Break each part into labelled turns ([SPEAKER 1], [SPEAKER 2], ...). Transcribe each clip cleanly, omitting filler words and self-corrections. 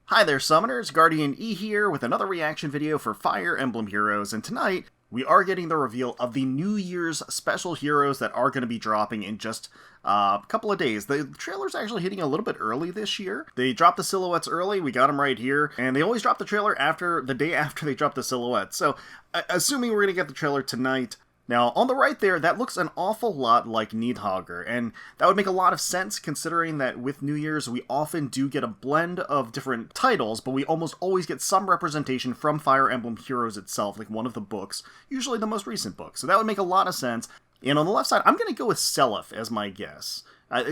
[SPEAKER 1] Hi there, Summoners! GuardianE here with another reaction video for Fire Emblem Heroes, and tonight we are getting the reveal of the New Year's special heroes that are going to be dropping in just a couple of days. The trailer's actually hitting a little bit early this year. They dropped the silhouettes early, we got them right here, and they always drop the trailer the day after they drop the silhouettes. So, assuming we're going to get the trailer tonight. Now, on the right there, that looks an awful lot like Nidhoggr, and that would make a lot of sense considering that with New Year's, we often do get a blend of different titles, but we almost always get some representation from Fire Emblem Heroes itself, like one of the books, usually the most recent book. So that would make a lot of sense. And on the left side, I'm going to go with Seliph as my guess.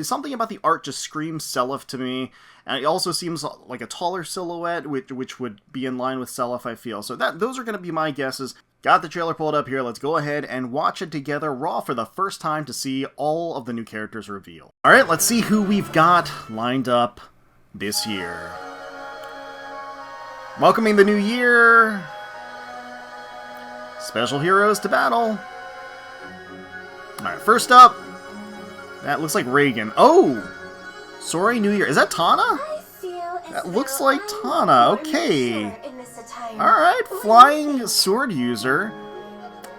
[SPEAKER 1] Something about the art just screams Seliph to me, and it also seems like a taller silhouette, which would be in line with Seliph, I feel. So those are going to be my guesses. Got the trailer pulled up here, let's go ahead and watch it together raw for the first time to see all of the new characters revealed. Alright, let's see who we've got lined up this year. Welcoming the new year! Special heroes to battle! Alright, first up, that looks like Reagan. Oh! Soaring New Year. Is that Tana? That looks like Tana, okay. Alright, flying sword user.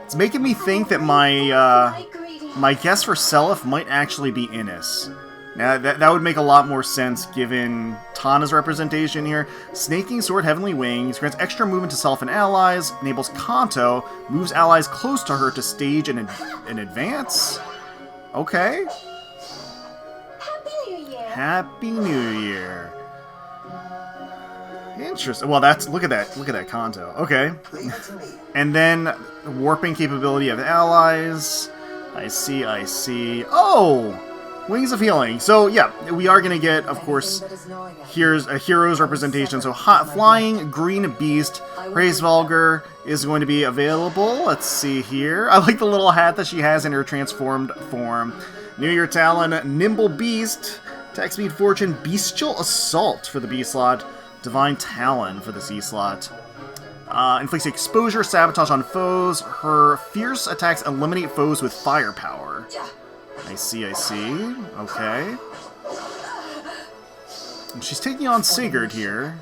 [SPEAKER 1] It's making me think that my guess for Seliph might actually be Innis. Now, that would make a lot more sense given Tana's representation here. Snaking sword, heavenly wings, grants extra movement to self and allies, enables Kanto, moves allies close to her to stage in advance. Okay.
[SPEAKER 2] Happy New Year.
[SPEAKER 1] Happy New Year. Interesting. Well, look at that Kanto. Okay. And then warping capability of allies. I see. Oh! Wings of Healing. So, yeah, we are going to get, of course, here's a hero's representation. So, hot flying green beast Hraesvelgr is going to be available. Let's see here. I like the little hat that she has in her transformed form. New Year Talon, Nimble Beast, attack speed fortune, Bestial Assault for the B slot. Divine Talon for the C slot. Inflicts exposure, sabotage on foes. Her fierce attacks eliminate foes with firepower. I see. Okay. And she's taking on Sigurd here.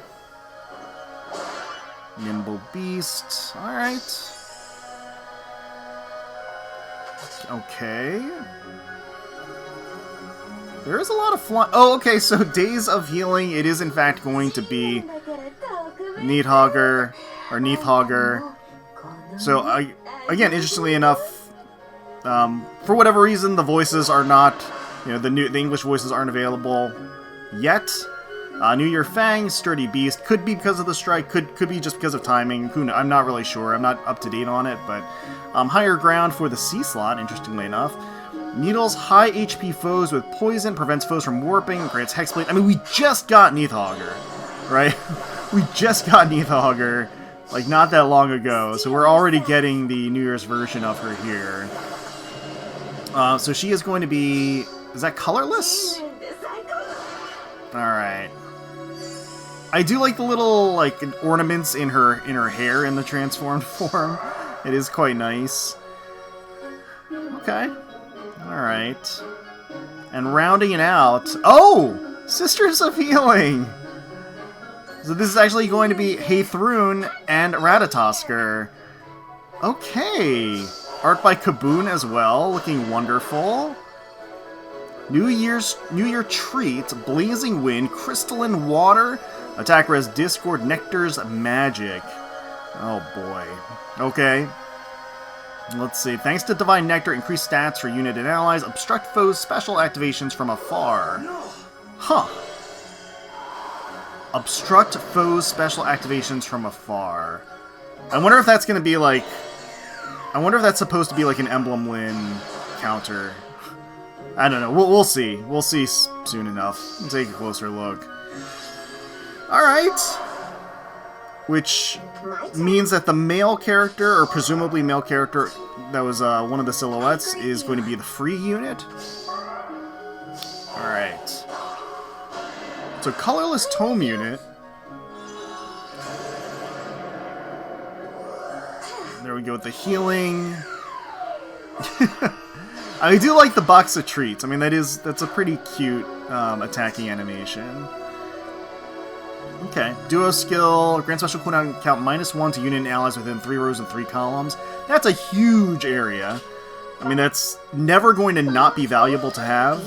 [SPEAKER 1] Nimble Beast. Alright. Okay. There is a lot of flying. Oh, okay, so Daze of Healing, it is in fact going to be Nidhoggr, or Nidhoggr. So, again, interestingly enough, for whatever reason, the voices are not, the English voices aren't available yet. New Year Fang, Sturdy Beast, could be because of the strike, could be just because of timing, who knows, I'm not really sure, I'm not up to date on it, but Higher Ground for the C slot, interestingly enough. Needles high HP foes with poison, prevents foes from warping, grants hexblade. I mean, we just got Nidhoggr, right? We just got Nidhoggr, like, not that long ago, so we're already getting the New Year's version of her here. So she is going to be... Is that colorless? Alright. I do like the little, like, ornaments in her hair in the transformed form. It is quite nice. Okay. Alright. And rounding it out... Oh! Sisters of Healing! So this is actually going to be Heidrun and Ratatoskr. Okay. Art by Kaboon as well, looking wonderful. New Year Treat, Blazing Wind, Crystalline Water, attack res Discord, Nectar's Magic. Oh boy. Okay. Let's see. Thanks to Divine Nectar, increased stats for unit and allies. Obstruct foes' special activations from afar. Huh. Obstruct foes' special activations from afar. I wonder if that's going to be like... I wonder if that's supposed to be like an Emblem Win counter. I don't know. We'll see. We'll see soon enough. We'll take a closer look. Alright. Which means that the male character, or presumably male character that was one of the silhouettes, is going to be the free unit. Alright. So, colorless tome unit. There we go with the healing. I do like the box of treats. I mean, that's a pretty cute attacking animation. Okay. Duo skill, grant special cooldown count -1 to unit and allies within 3 rows and 3 columns. That's a huge area. I mean, that's never going to not be valuable to have.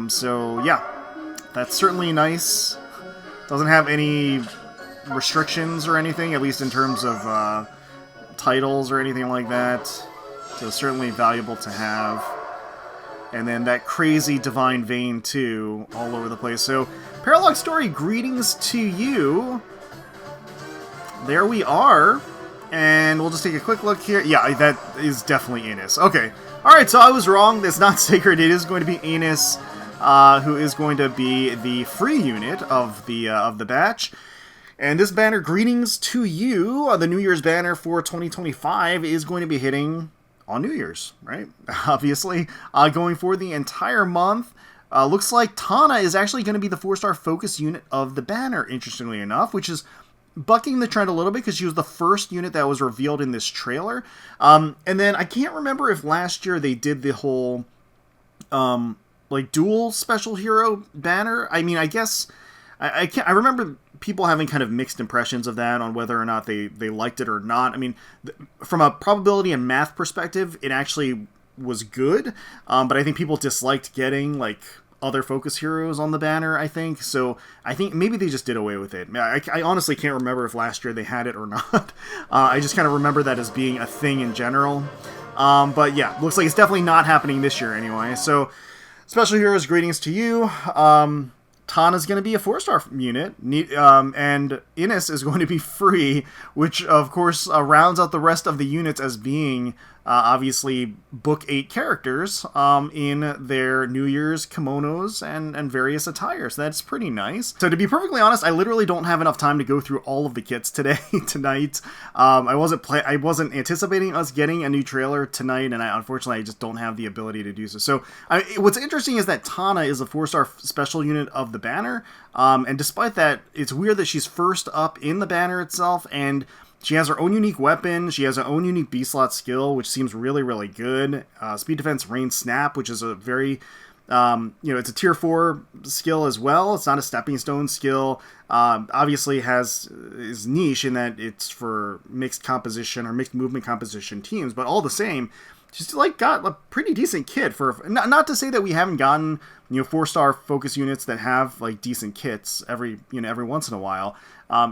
[SPEAKER 1] So, yeah. That's certainly nice. Doesn't have any restrictions or anything, at least in terms of titles or anything like that. So, certainly valuable to have. And then that crazy Divine Vein, too, all over the place. So, Paralog Story, greetings to you. There we are. And we'll just take a quick look here. Yeah, that is definitely Anus. Okay. Alright, so I was wrong. It's not Sacred. It is going to be Anus, who is going to be the free unit of the batch. And this banner, greetings to you. The New Year's banner for 2025 is going to be hitting on New Year's, right? Obviously. Going for the entire month. Looks like Tana is actually going to be the 4-star focus unit of the banner, interestingly enough, which is bucking the trend a little bit because she was the first unit that was revealed in this trailer. And then I can't remember if last year they did the whole like dual special hero banner. I mean, I guess I remember people having kind of mixed impressions of that on whether or not they liked it or not. I mean, from a probability and math perspective, it actually was good, but I think people disliked getting like other focus heroes on the banner, I think. So I think maybe they just did away with it. I honestly can't remember if last year they had it or not. I just kind of remember that as being a thing in general. But yeah, looks like it's definitely not happening this year anyway. So special heroes, greetings to you. Tana's going to be a 4-star unit, and Innis is going to be free, which of course rounds out the rest of the units as being obviously Book 8 characters in their New Year's kimonos and various attires. That's pretty nice. So to be perfectly honest, I literally don't have enough time to go through all of the kits tonight. I wasn't anticipating us getting a new trailer tonight, and unfortunately I just don't have the ability to do so. So what's interesting is that Tana is a 4-star special unit of the banner, and despite that, it's weird that she's first up in the banner itself, and she has her own unique weapon. She has her own unique B-slot skill, which seems really, really good. Speed Defense Rain Snap, which is a very, it's a tier 4 skill as well. It's not a stepping stone skill. Obviously is niche in that it's for mixed composition or mixed movement composition teams, but all the same, she's like got a pretty decent kit for, not to say that we haven't gotten 4-star focus units that have like decent kits every once in a while.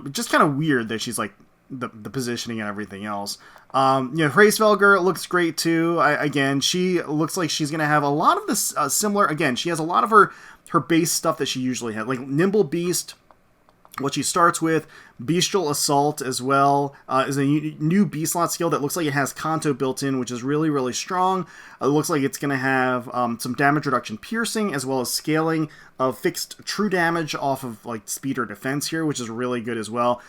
[SPEAKER 1] Just kind of weird that she's like the positioning and everything else. Hraesvelgr looks great too. Again, she looks like she's going to have a lot of this similar, again, she has a lot of her base stuff that she usually had, like Nimble Beast, what she starts with. Bestial Assault as well is a new B-slot skill that looks like it has Kanto built in, which is really, really strong. It looks like it's going to have some damage reduction piercing, as well as scaling of fixed true damage off of like speed or defense here, which is really good as well.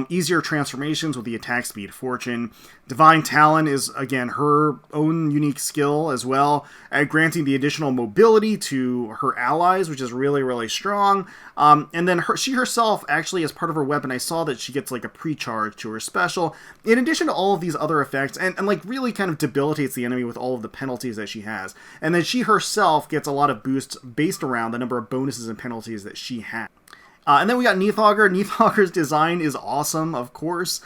[SPEAKER 1] Easier transformations with the attack speed fortune. Divine Talon is, again, her own unique skill as well, granting the additional mobility to her allies, which is really, really strong. And then she herself, actually, as part of her weapon, I saw that she gets like a pre-charge to her special, in addition to all of these other effects, and like really kind of debilitates the enemy with all of the penalties that she has. And then she herself gets a lot of boosts based around the number of bonuses and penalties that she has. And then we got Nidhoggr. Nidhoggr's design is awesome, of course.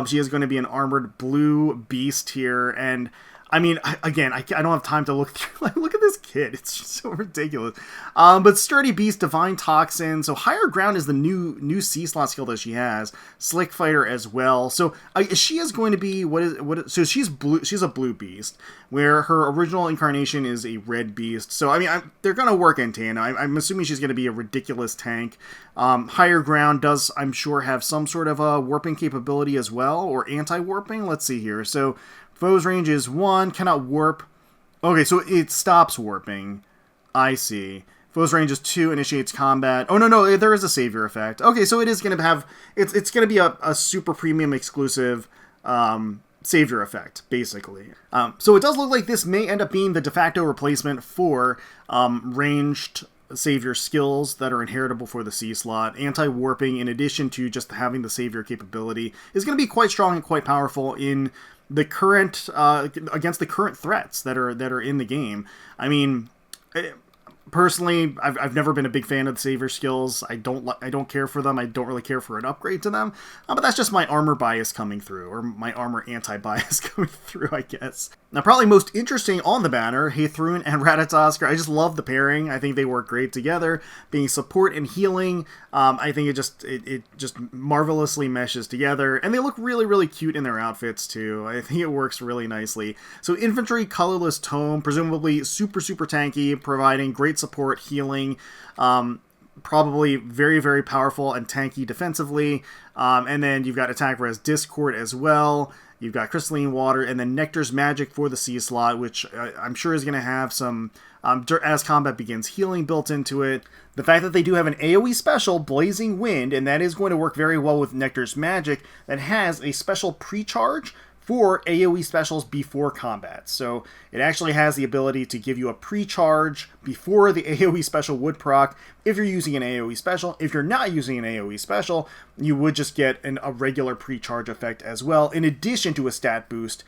[SPEAKER 1] She is going to be an armored blue beast here, and I mean, again, I don't have time to look through. Like, look at this kid; it's just so ridiculous. But Sturdy Beast, Divine Toxin. So Higher Ground is the new C-slot skill that she has. Slick Fighter as well. So she is going to be so she's blue. She's a blue beast, where her original incarnation is a red beast. So I mean, they're going to work in Tana. I'm assuming she's going to be a ridiculous tank. Higher Ground does, I'm sure, have some sort of a warping capability as well, or anti-warping. Let's see here. So foe's range is 1, cannot warp. Okay, so it stops warping. I see. Foe's range is 2, initiates combat. Oh, no, there is a savior effect. Okay, so it is going to have, it's going to be a super premium exclusive savior effect, basically. So it does look like this may end up being the de facto replacement for ranged savior skills that are inheritable for the C-slot. Anti-warping, in addition to just having the savior capability, is going to be quite strong and quite powerful in the current against the current threats that are in the game. I mean, Personally, I've never been a big fan of the savior skills. I don't care for them. I don't really care for an upgrade to them. But that's just my armor bias coming through, or my armor anti-bias coming through, I guess. Now, probably most interesting on the banner, Heidrun and Ratatoskr. I just love the pairing. I think they work great together, being support and healing. I think it just marvelously meshes together, and they look really, really cute in their outfits too. I think it works really nicely. So infantry, colorless tome, presumably super, super tanky, providing great support, healing, probably very, very powerful and tanky defensively. And then you've got attack res Discord as well. You've got Crystalline Water, and then Nectar's Magic for the C slot, which I'm sure is going to have some, as combat begins, healing built into it. The fact that they do have an AoE special, Blazing Wind, and that is going to work very well with Nectar's Magic, that has a special pre-charge for AoE specials before combat. So it actually has the ability to give you a pre-charge before the AoE special would proc if you're using an AoE special. If you're not using an AoE special, you would just get a regular pre-charge effect as well, in addition to a stat boost.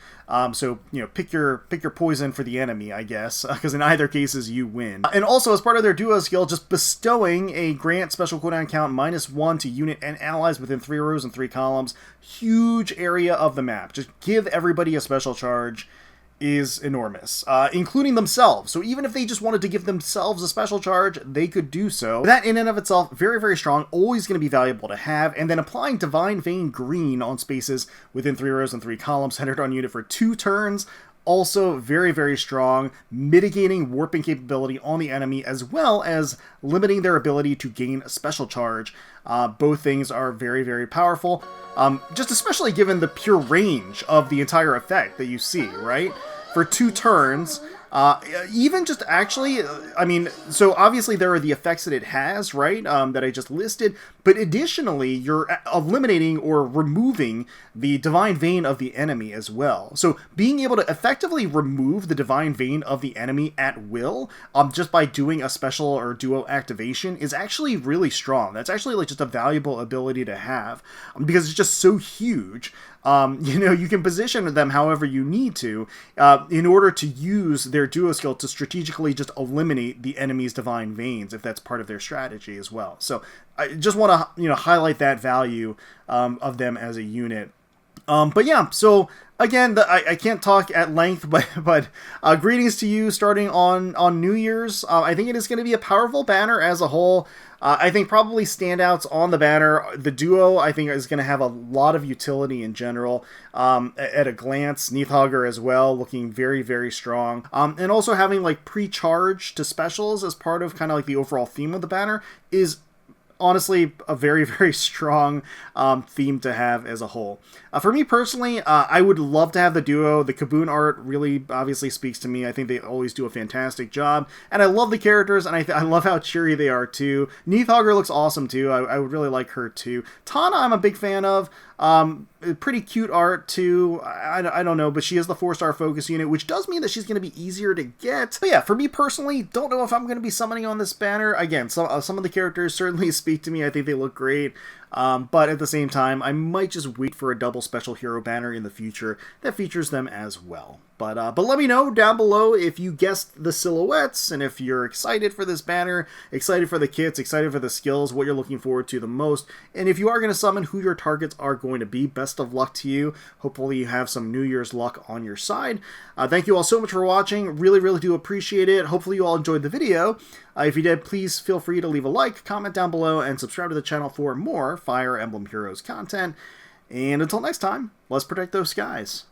[SPEAKER 1] So, you know, pick your poison for the enemy, I guess, because in either cases you win. And also, as part of their duo skill, just bestowing a grant special cooldown count -1 to unit and allies within 3 rows and 3 columns. Huge area of the map. Just give everybody a special charge is enormous, including themselves. So even if they just wanted to give themselves a special charge, they could do so. That in and of itself, very, very strong, always going to be valuable to have. And then applying Divine Vein Green on spaces within 3 rows and 3 columns, centered on unit for 2 turns, also very, very strong, mitigating warping capability on the enemy, as well as limiting their ability to gain a special charge. Both things are very, very powerful, just especially given the pure range of the entire effect that you see, right? For 2 turns, even just actually, I mean, so obviously there are the effects that it has, right, that I just listed, but additionally, you're eliminating or removing the Divine Vein of the enemy as well. So being able to effectively remove the Divine Vein of the enemy at will, just by doing a special or duo activation, is actually really strong. That's actually like just a valuable ability to have, because it's just so huge. You know, you can position them however you need to in order to use their duo skill to strategically just eliminate the enemy's Divine Veins, if that's part of their strategy as well. So I just want to, you know, highlight that value of them as a unit. But yeah, so again, I can't talk at length, but greetings to you starting on New Year's. I think it is going to be a powerful banner as a whole. I think probably standouts on the banner, the duo I think is going to have a lot of utility in general. At a glance, Nidhoggr as well, looking very, very strong. And also having like pre-charge to specials as part of kind of like the overall theme of the banner is honestly a very, very strong theme to have as a whole. For me personally, I would love to have the duo. The Kaboon art really obviously speaks to me. I think they always do a fantastic job, and I love the characters, and I love how cheery they are too. Nidhoggr looks awesome too. I would really like her too. Tana I'm a big fan of. Pretty cute art too. I don't know, but she is the 4-star focus unit, which does mean that she's going to be easier to get. But yeah, for me personally, don't know if I'm going to be summoning on this banner. Again, some of the characters certainly speak to me. I think they look great. But at the same time, I might just wait for a double special hero banner in the future that features them as well. But let me know down below if you guessed the silhouettes, and if you're excited for this banner, excited for the kits, excited for the skills, what you're looking forward to the most, and if you are going to summon, who your targets are going to be. Best of luck to you. Hopefully you have some New Year's luck on your side. Thank you all so much for watching. Really, really do appreciate it. Hopefully you all enjoyed the video. If you did, please feel free to leave a like, comment down below, and subscribe to the channel for more Fire Emblem Heroes content. And until next time, let's protect those skies.